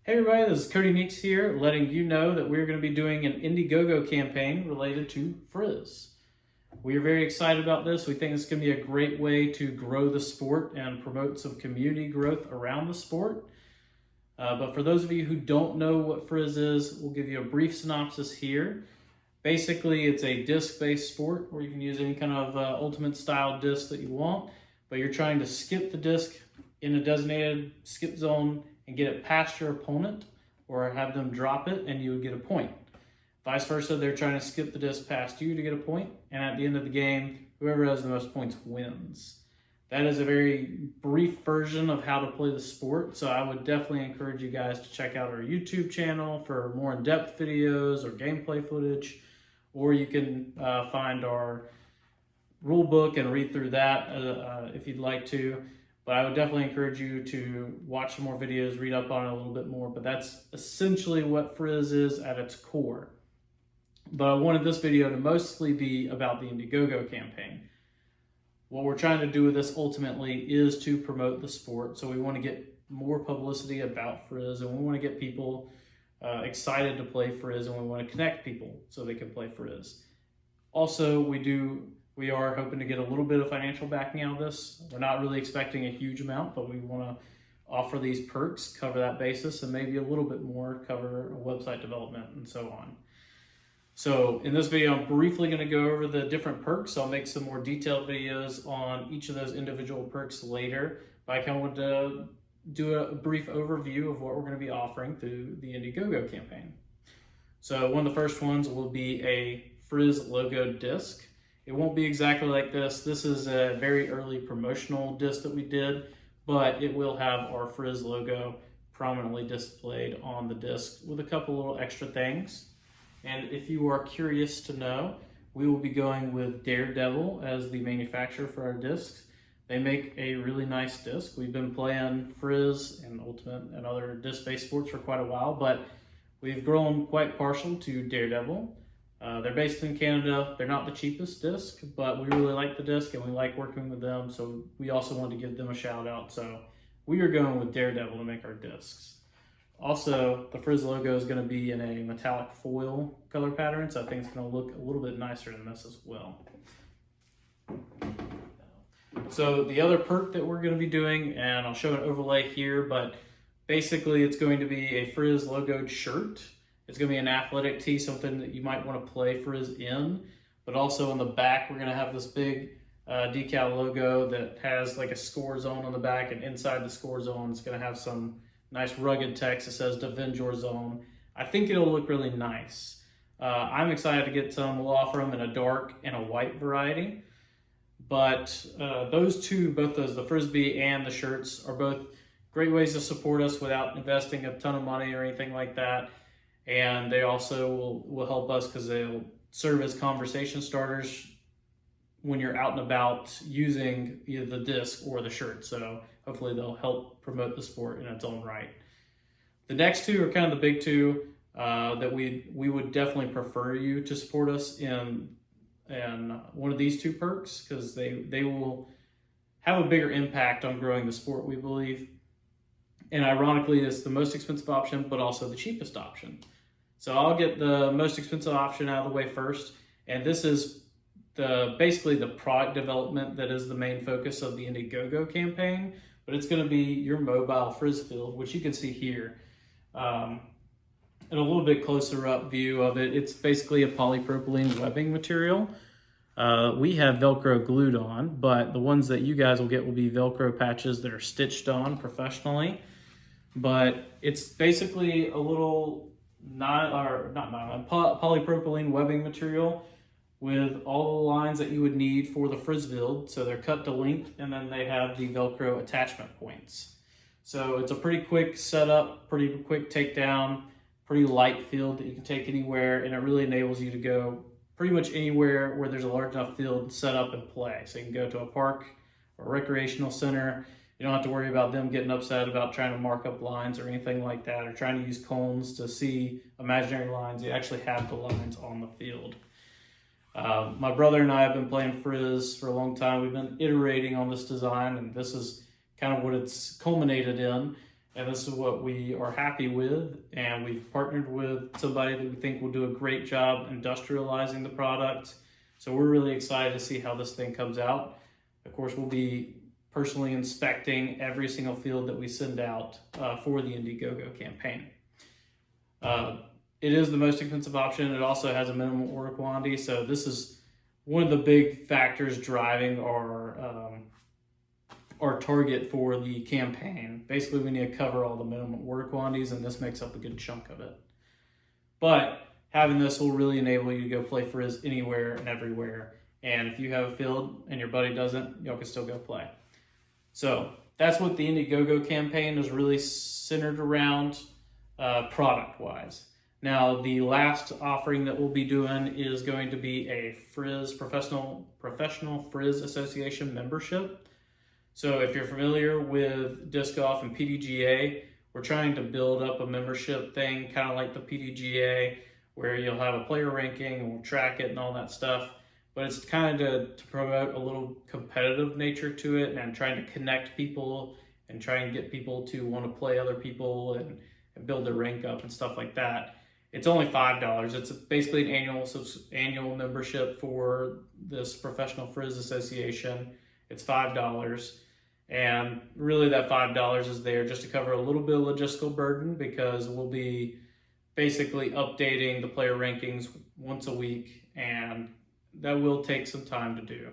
Hey everybody, this is Cody Neeks here, letting you know that we're going to be doing an IndieGoGo campaign related to Frizz. We are very excited about this. We think it's going to be a great way to grow the sport and promote some community growth around the sport. But for those of you who don't know what Frizz is, we'll give you a brief synopsis here. Basically, it's a disc-based sport where you can use any kind of ultimate style disc that you want, but you're trying to skip the disc in a designated skip zone and get it past your opponent, or have them drop it and you would get a point. Vice versa, they're trying to skip the disc past you to get a point, and at the end of the game, whoever has the most points wins. That is a very brief version of how to play the sport, so I would definitely encourage you guys to check out our YouTube channel for more in-depth videos or gameplay footage, or you can find our rule book and read through that if you'd like to. But I would definitely encourage you to watch some more videos, read up on it a little bit more, but that's essentially what Frizz is at its core. But I wanted this video to mostly be about the IndieGoGo campaign. What we're trying to do with this ultimately is to promote the sport. So we want to get more publicity about Frizz, and we want to get people excited to play Frizz, and we want to connect people so they can play Frizz. Also, we are hoping to get a little bit of financial backing out of this. We're not really expecting a huge amount, but we want to offer these perks, cover that basis, and maybe a little bit more, cover website development and so on. So in this video, I'm briefly going to go over the different perks. I'll make some more detailed videos on each of those individual perks later, but I kind of want to do a brief overview of what we're going to be offering through the IndieGoGo campaign. So one of the first ones will be a Frizz logo disc. It won't be exactly like this. This is a very early promotional disc that we did, but it will have our Frizz logo prominently displayed on the disc with a couple little extra things. And if you are curious to know, we will be going with Daredevil as the manufacturer for our discs. They make a really nice disc. We've been playing Frizz and Ultimate and other disc-based sports for quite a while, but we've grown quite partial to Daredevil. They're based in Canada. They're not the cheapest disc, but we really like the disc and we like working with them, so we also wanted to give them a shout out. So we are going with Daredevil to make our discs. Also, the Frizz logo is going to be in a metallic foil color pattern, so I think it's going to look a little bit nicer than this as well. So the other perk that we're going to be doing, and I'll show an overlay here, but basically it's going to be a Frizz logoed shirt. It's going to be an athletic tee, something that you might want to play Frizz in, but also on the back, we're going to have this big decal logo that has like a score zone on the back, and inside the score zone, it's going to have some nice rugged text that says Defend Your Zone. I think it'll look really nice. I'm excited to get some. We'll offer them in a dark and a white variety, but those two, both those, the Frisbee and the shirts, are both great ways to support us without investing a ton of money or anything like that. And they also will help us because they'll serve as conversation starters when you're out and about using either the disc or the shirt. So hopefully they'll help promote the sport in its own right. The next two are kind of the big two that we would definitely prefer you to support us in one of these two perks, because they will have a bigger impact on growing the sport, we believe. And ironically, it's the most expensive option, but also the cheapest option. So I'll get the most expensive option out of the way first. And this is basically the product development that is the main focus of the IndieGoGo campaign, but it's going to be your mobile Frizz field, which you can see here. In a little bit closer up view of it, it's basically a polypropylene webbing material. We have Velcro glued on, but the ones that you guys will get will be Velcro patches that are stitched on professionally. But it's basically a little polypropylene webbing material with all the lines that you would need for the Frizz build. So they're cut to length, and then they have the Velcro attachment points. So it's a pretty quick setup, pretty quick takedown, pretty light field that you can take anywhere, and it really enables you to go pretty much anywhere where there's a large enough field set up and play. So you can go to a park or a recreational center. You don't have to worry about them getting upset about trying to mark up lines or anything like that, or trying to use cones to see imaginary lines. You actually have the lines on the field. My brother and I have been playing Frizz for a long time. We've been iterating on this design, and this is kind of what it's culminated in. and this is what we are happy with. And we've partnered with somebody that we think will do a great job industrializing the product. So we're really excited to see how this thing comes out. Of course, we'll be personally inspecting every single field that we send out for the IndieGoGo campaign. It is the most expensive option. It also has a minimum order quantity. So this is one of the big factors driving our target for the campaign. Basically, we need to cover all the minimum order quantities, and this makes up a good chunk of it. But having this will really enable you to go play Frizz anywhere and everywhere. And if you have a field and your buddy doesn't, y'all can still go play. So that's what the IndieGoGo campaign is really centered around product-wise. Now, the last offering that we'll be doing is going to be a Frizz Professional Frizz Association membership. So if you're familiar with disc golf and PDGA, we're trying to build up a membership thing, kind of like the PDGA, where you'll have a player ranking and we'll track it and all that stuff. But it's kind of to promote a little competitive nature to it and trying to connect people and try and get people to want to play other people and build their rank up and stuff like that. It's only $5. It's basically an annual membership for this Professional Frizz Association. It's $5. And really that $5 is there just to cover a little bit of logistical burden, because we'll be basically updating the player rankings once a week, and that will take some time to do.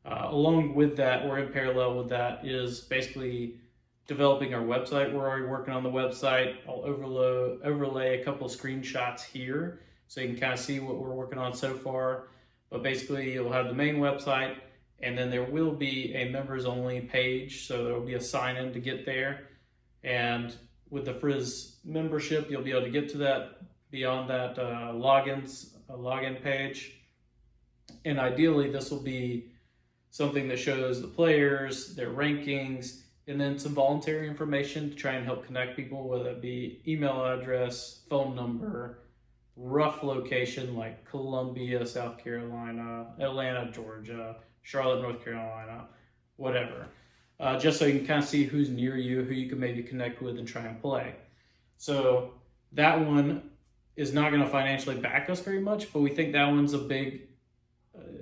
Along with that, or in parallel with that, is basically developing our website. We're already working on the website. I'll overlay a couple of screenshots here so you can kind of see what we're working on so far. But basically, you'll have the main website, and then there will be a members only page, so there will be a sign in to get there. And with the Frizz membership, you'll be able to get to that beyond that login page. And ideally, this will be something that shows the players, their rankings, and then some voluntary information to try and help connect people, whether it be email address, phone number, rough location like Columbia, South Carolina, Atlanta, Georgia, Charlotte, North Carolina, whatever. Just so you can kind of see who's near you, who you can maybe connect with and try and play. So that one is not going to financially back us very much, but we think that one's an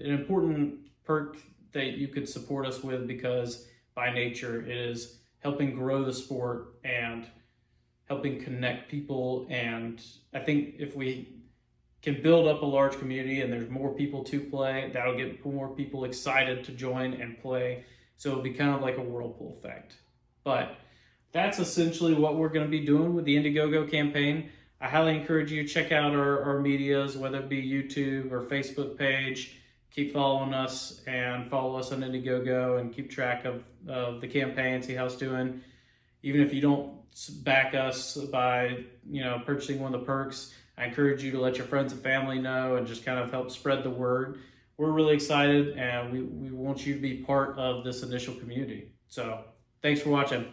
important perk that you could support us with, because by nature it is helping grow the sport and helping connect people. And I think if we can build up a large community and there's more people to play, that'll get more people excited to join and play. So it'll be kind of like a whirlpool effect. But that's essentially what we're going to be doing with the IndieGoGo campaign. I highly encourage you to check out our medias, whether it be YouTube or Facebook page. Keep following us and follow us on IndieGoGo and keep track of the campaign, see how it's doing. Even if you don't back us by purchasing one of the perks, I encourage you to let your friends and family know and just kind of help spread the word. We're really excited, and we want you to be part of this initial community. So thanks for watching.